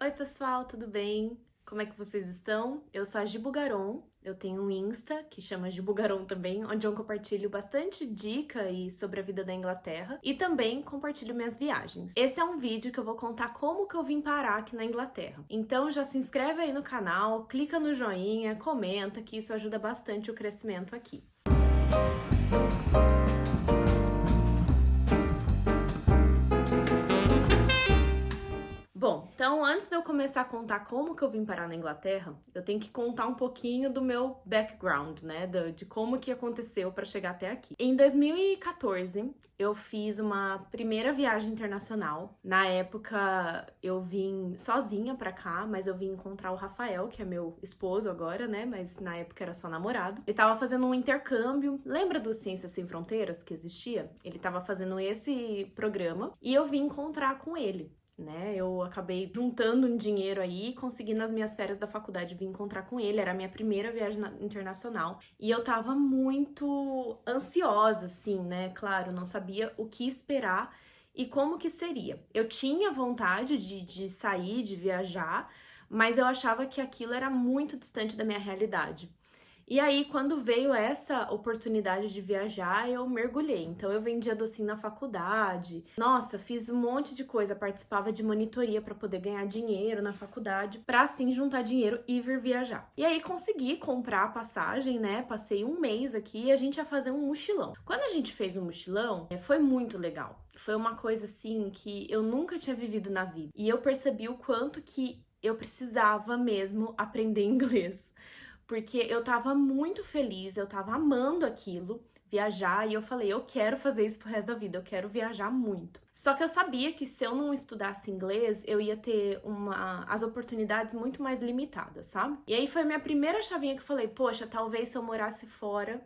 Oi pessoal, tudo bem? Como é que vocês estão? Eu sou a Gi Bugaron, eu tenho um Insta que chama Gi Bugaron também, onde eu compartilho bastante dica e sobre a vida da Inglaterra e também compartilho minhas viagens. Esse é um vídeo que eu vou contar como que eu vim parar aqui na Inglaterra. Então já se inscreve aí no canal, clica no joinha, comenta que isso ajuda bastante o crescimento aqui. Bom, então antes de eu começar a contar como que eu vim parar na Inglaterra, eu tenho que contar um pouquinho do meu background, né, de como que aconteceu para chegar até aqui. Em 2014, eu fiz uma primeira viagem internacional. Na época, eu vim sozinha para cá, mas eu vim encontrar o Rafael, que é meu esposo agora, né, mas na época era só namorado. Ele tava fazendo um intercâmbio, lembra do Ciências Sem Fronteiras que existia? Ele tava fazendo esse programa e eu vim encontrar com ele. Né, eu acabei juntando um dinheiro aí, consegui nas minhas férias da faculdade vir encontrar com ele, era a minha primeira viagem internacional, e eu tava muito ansiosa, assim, né, claro, não sabia o que esperar e como que seria. Eu tinha vontade de sair, de viajar, mas eu achava que aquilo era muito distante da minha realidade. E aí, quando veio essa oportunidade de viajar, eu mergulhei. Então, eu vendia docinho na faculdade. Nossa, fiz um monte de coisa. Participava de monitoria para poder ganhar dinheiro na faculdade, para assim juntar dinheiro e vir viajar. E aí, consegui comprar a passagem, né? Passei um mês aqui e a gente ia fazer um mochilão. Quando a gente fez um mochilão, foi muito legal. Foi uma coisa assim que eu nunca tinha vivido na vida. E eu percebi o quanto que eu precisava mesmo aprender inglês. Porque eu tava muito feliz, eu tava amando aquilo, viajar, e eu falei, eu quero fazer isso pro resto da vida, eu quero viajar muito. Só que eu sabia que se eu não estudasse inglês, eu ia ter as oportunidades muito mais limitadas, sabe? E aí foi a minha primeira chavinha que eu falei, poxa, talvez se eu morasse fora,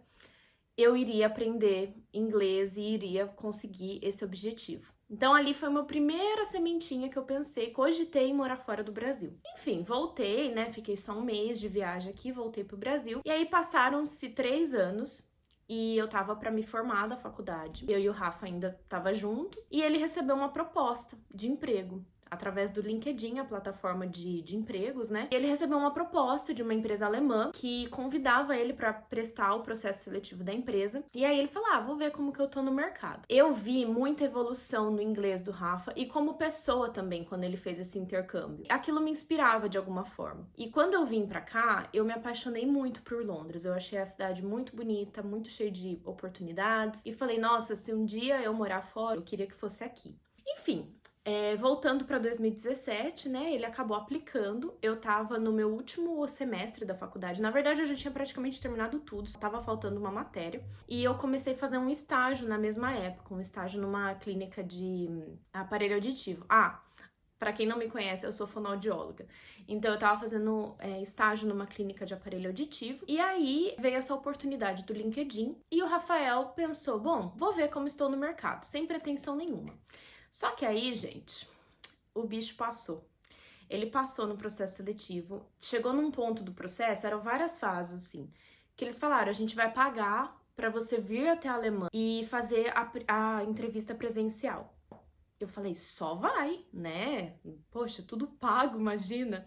eu iria aprender inglês e iria conseguir esse objetivo. Então ali foi a minha primeira sementinha que eu pensei, cogitei em morar fora do Brasil. Enfim, voltei, né? Fiquei só um mês de viagem aqui, voltei pro Brasil. E aí passaram-se 3 anos e eu tava para me formar da faculdade. Eu e o Rafa ainda tava junto e ele recebeu uma proposta de emprego através do LinkedIn, a plataforma de empregos, né? E ele recebeu uma proposta de uma empresa alemã que convidava ele para prestar o processo seletivo da empresa. E aí ele falou: vou ver como que eu tô no mercado. Eu vi muita evolução no inglês do Rafa e como pessoa também quando ele fez esse intercâmbio. Aquilo me inspirava de alguma forma. E quando eu vim para cá, eu me apaixonei muito por Londres. Eu achei a cidade muito bonita, muito cheia de oportunidades e falei: nossa, se um dia eu morar fora, eu queria que fosse aqui. Enfim, voltando para 2017, né, ele acabou aplicando. Eu tava no meu último semestre da faculdade. Na verdade, eu já tinha praticamente terminado tudo, só tava faltando uma matéria. E eu comecei a fazer um estágio na mesma época, um estágio numa clínica de aparelho auditivo. Para quem não me conhece, eu sou fonoaudióloga. Então, eu tava fazendo estágio numa clínica de aparelho auditivo. E aí, veio essa oportunidade do LinkedIn. E o Rafael pensou, bom, vou ver como estou no mercado, sem pretensão nenhuma. Só que aí, gente, o bicho passou. Ele passou no processo seletivo, chegou num ponto do processo, eram várias fases, assim, que eles falaram, a gente vai pagar para você vir até a Alemanha e fazer a entrevista presencial. Eu falei, só vai, né? Poxa, tudo pago, imagina.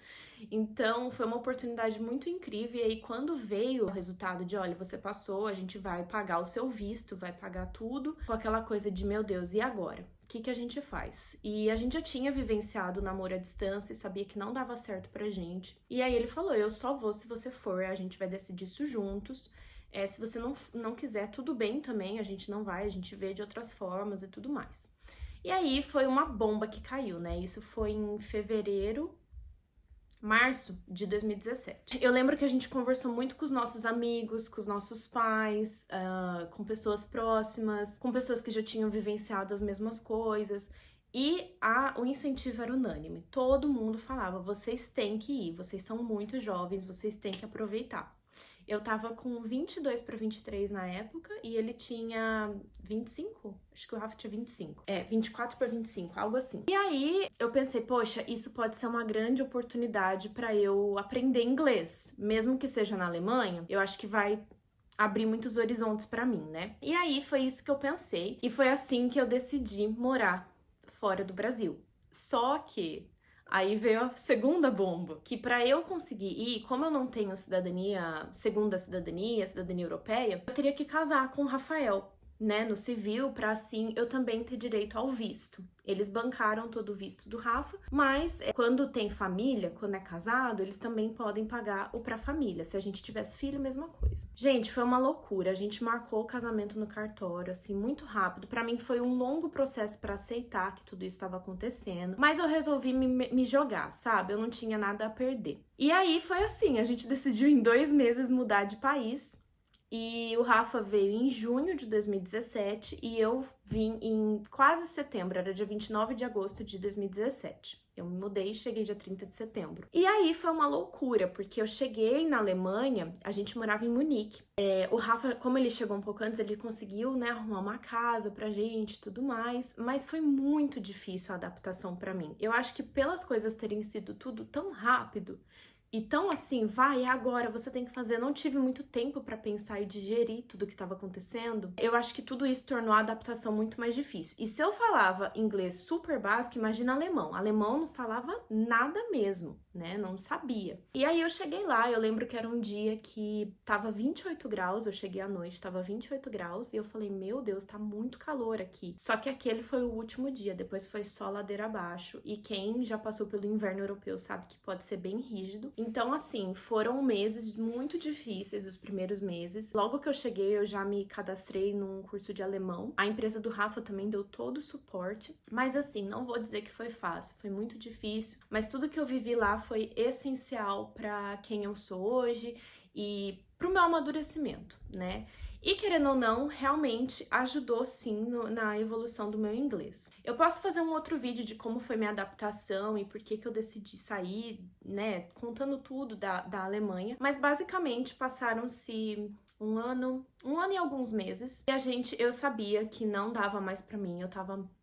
Então, foi uma oportunidade muito incrível. E aí, quando veio o resultado de, olha, você passou, a gente vai pagar o seu visto, vai pagar tudo, com aquela coisa de, meu Deus, e agora? O que a gente faz? E a gente já tinha vivenciado o namoro à distância e sabia que não dava certo pra gente. E aí ele falou, eu só vou se você for, a gente vai decidir isso juntos. Se você não quiser, tudo bem também, a gente não vai, a gente vê de outras formas e tudo mais. E aí foi uma bomba que caiu, né? Isso foi em março de 2017. Eu lembro que a gente conversou muito com os nossos amigos, com os nossos pais, com pessoas próximas, com pessoas que já tinham vivenciado as mesmas coisas. E o incentivo era unânime. Todo mundo falava, vocês têm que ir, vocês são muito jovens, vocês têm que aproveitar. Eu tava com 22 para 23 na época e ele tinha 25, acho que o Rafa tinha 25. 24 para 25, algo assim. E aí eu pensei, poxa, isso pode ser uma grande oportunidade para eu aprender inglês, mesmo que seja na Alemanha. Eu acho que vai abrir muitos horizontes para mim, né? E aí foi isso que eu pensei e foi assim que eu decidi morar fora do Brasil. Só que Aí veio a segunda bomba, que para eu conseguir ir, como eu não tenho segunda cidadania europeia, eu teria que casar com o Rafael, né, no civil, para assim eu também ter direito ao visto. Eles bancaram todo o visto do Rafa, mas quando tem família, quando é casado, eles também podem pagar o pra família. Se a gente tivesse filho, mesma coisa. Gente, foi uma loucura. A gente marcou o casamento no cartório, assim, muito rápido. Pra mim foi um longo processo pra aceitar que tudo isso estava acontecendo, mas eu resolvi me jogar, sabe? Eu não tinha nada a perder. E aí foi assim, a gente decidiu em 2 meses mudar de país. E o Rafa veio em junho de 2017 e eu vim em quase setembro, era dia 29 de agosto de 2017. Eu me mudei e cheguei dia 30 de setembro. E aí foi uma loucura, porque eu cheguei na Alemanha, a gente morava em Munique. O Rafa, como ele chegou um pouco antes, ele conseguiu, né, arrumar uma casa pra gente e tudo mais, mas foi muito difícil a adaptação pra mim. Eu acho que pelas coisas terem sido tudo tão rápido, então, assim, vai, agora, você tem que fazer. Não tive muito tempo pra pensar e digerir tudo que estava acontecendo. Eu acho que tudo isso tornou a adaptação muito mais difícil. E se eu falava inglês super básico, imagina alemão. Alemão não falava nada mesmo, né? Não sabia. E aí eu cheguei lá, eu lembro que era um dia que tava 28 graus, eu cheguei à noite, tava 28 graus, e eu falei, meu Deus, tá muito calor aqui. Só que aquele foi o último dia, depois foi só ladeira abaixo. E quem já passou pelo inverno europeu sabe que pode ser bem rígido. Então, assim, foram meses muito difíceis, os primeiros meses. Logo que eu cheguei, eu já me cadastrei num curso de alemão. A empresa do Rafa também deu todo o suporte. Mas, assim, não vou dizer que foi fácil, foi muito difícil. Mas tudo que eu vivi lá foi essencial para quem eu sou hoje e pro meu amadurecimento, né? E querendo ou não, realmente ajudou sim na evolução do meu inglês. Eu posso fazer um outro vídeo de como foi minha adaptação e por que eu decidi sair, né, contando tudo da Alemanha, mas basicamente passaram-se um ano e alguns meses, e eu sabia que não dava mais pra mim,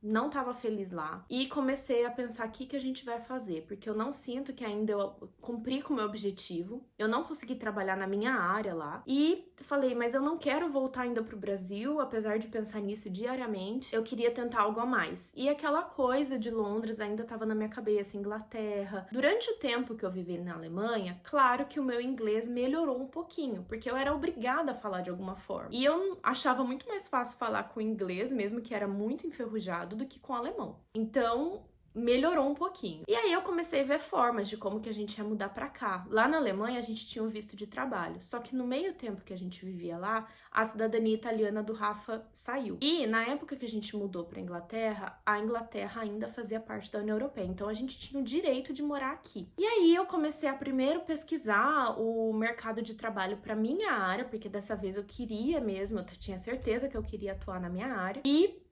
não tava feliz lá, e comecei a pensar o que a gente vai fazer, porque eu não sinto que ainda eu cumpri com o meu objetivo, eu não consegui trabalhar na minha área lá, e falei, mas eu não quero voltar ainda pro Brasil, apesar de pensar nisso diariamente, eu queria tentar algo a mais. E aquela coisa de Londres ainda tava na minha cabeça, Inglaterra. Durante o tempo que eu vivi na Alemanha, claro que o meu inglês melhorou um pouquinho, porque eu era obrigada a falar de alguma forma. E eu achava muito mais fácil falar com inglês, mesmo que era muito enferrujado, do que com alemão. Então, melhorou um pouquinho. E aí eu comecei a ver formas de como que a gente ia mudar pra cá. Lá na Alemanha a gente tinha um visto de trabalho, só que no meio tempo que a gente vivia lá, a cidadania italiana do Rafa saiu. E na época que a gente mudou pra Inglaterra, a Inglaterra ainda fazia parte da União Europeia, então a gente tinha o direito de morar aqui. E aí eu comecei a primeiro pesquisar o mercado de trabalho pra minha área, porque dessa vez eu queria mesmo, eu tinha certeza que eu queria atuar na minha área. E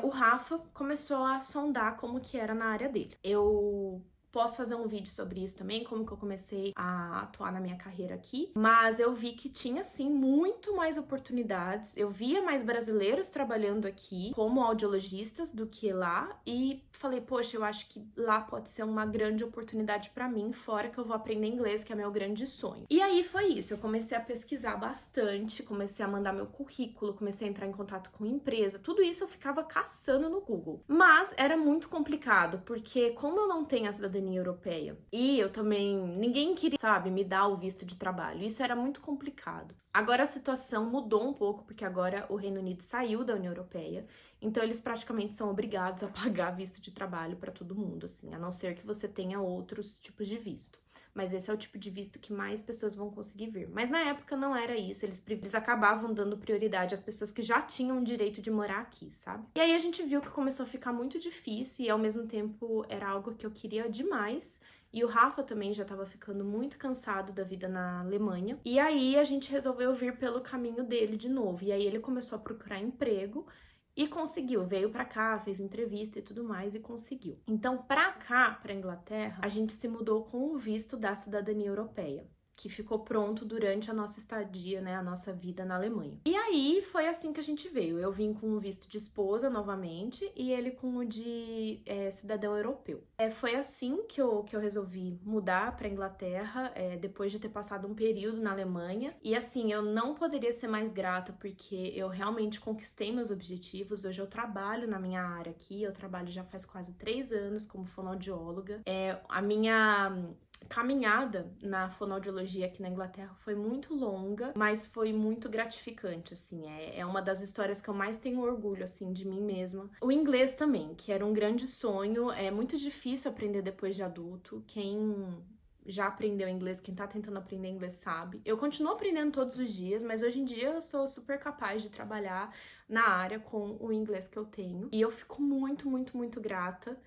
o Rafa começou a sondar como que era na área dele. Eu posso fazer um vídeo sobre isso também, como que eu comecei a atuar na minha carreira aqui, mas eu vi que tinha, sim, muito mais oportunidades, eu via mais brasileiros trabalhando aqui como audiologistas do que lá, e falei, poxa, eu acho que lá pode ser uma grande oportunidade pra mim, fora que eu vou aprender inglês, que é meu grande sonho. E aí foi isso, eu comecei a pesquisar bastante, comecei a mandar meu currículo, comecei a entrar em contato com empresa, tudo isso eu ficava caçando no Google. Mas era muito complicado, porque como eu não tenho a cidadania europeia e eu também, ninguém queria, sabe, me dar o visto de trabalho, isso era muito complicado. Agora a situação mudou um pouco, porque agora o Reino Unido saiu da União Europeia, então eles praticamente são obrigados a pagar visto de trabalho para todo mundo, assim, a não ser que você tenha outros tipos de visto. Mas esse é o tipo de visto que mais pessoas vão conseguir vir. Mas na época não era isso, eles acabavam dando prioridade às pessoas que já tinham o direito de morar aqui, sabe? E aí a gente viu que começou a ficar muito difícil e ao mesmo tempo era algo que eu queria demais. E o Rafa também já tava ficando muito cansado da vida na Alemanha. E aí a gente resolveu vir pelo caminho dele de novo. E aí ele começou a procurar emprego e conseguiu, veio pra cá, fez entrevista e tudo mais e conseguiu. Então, pra cá, pra Inglaterra, a gente se mudou com o visto da cidadania europeia. que ficou pronto durante a nossa estadia, né, a nossa vida na Alemanha. E aí foi assim que a gente veio. Eu vim com o visto de esposa novamente e ele com o de cidadão europeu. Foi assim que eu resolvi mudar para Inglaterra, depois de ter passado um período na Alemanha. E assim, eu não poderia ser mais grata porque eu realmente conquistei meus objetivos. Hoje eu trabalho na minha área aqui, eu trabalho já faz quase 3 anos como fonoaudióloga. A minha caminhada na fonoaudiologia aqui na Inglaterra foi muito longa, mas foi muito gratificante, assim, é uma das histórias que eu mais tenho orgulho, assim, de mim mesma. O inglês também, que era um grande sonho, é muito difícil aprender depois de adulto, quem já aprendeu inglês, quem tá tentando aprender inglês sabe. Eu continuo aprendendo todos os dias, mas hoje em dia eu sou super capaz de trabalhar na área com o inglês que eu tenho, e eu fico muito, muito, muito grata.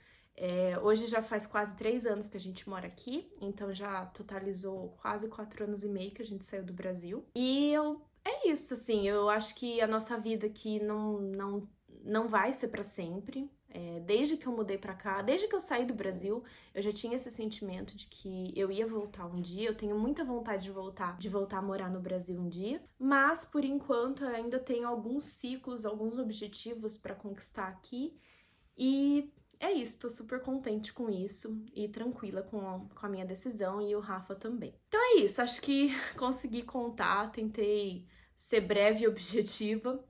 Hoje já faz quase 3 anos que a gente mora aqui, então já totalizou quase 4 anos e meio que a gente saiu do Brasil. E é isso, assim, eu acho que a nossa vida aqui não vai ser pra sempre. Desde que eu mudei pra cá, desde que eu saí do Brasil, eu já tinha esse sentimento de que eu ia voltar um dia. Eu tenho muita vontade de voltar a morar no Brasil um dia, mas por enquanto eu ainda tenho alguns ciclos, alguns objetivos pra conquistar aqui. E é isso, tô super contente com isso e tranquila com a minha decisão, e o Rafa também. Então é isso, acho que consegui contar, tentei ser breve e objetiva.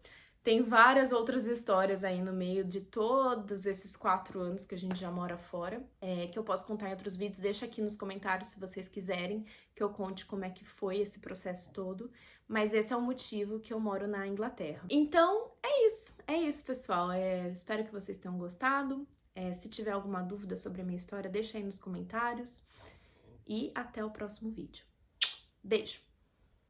Tem várias outras histórias aí no meio de todos esses 4 anos que a gente já mora fora, que eu posso contar em outros vídeos. Deixa aqui nos comentários se vocês quiserem que eu conte como é que foi esse processo todo. Mas esse é o motivo que eu moro na Inglaterra. Então, é isso, pessoal. Espero que vocês tenham gostado. Se tiver alguma dúvida sobre a minha história, deixa aí nos comentários. E até o próximo vídeo. Beijo!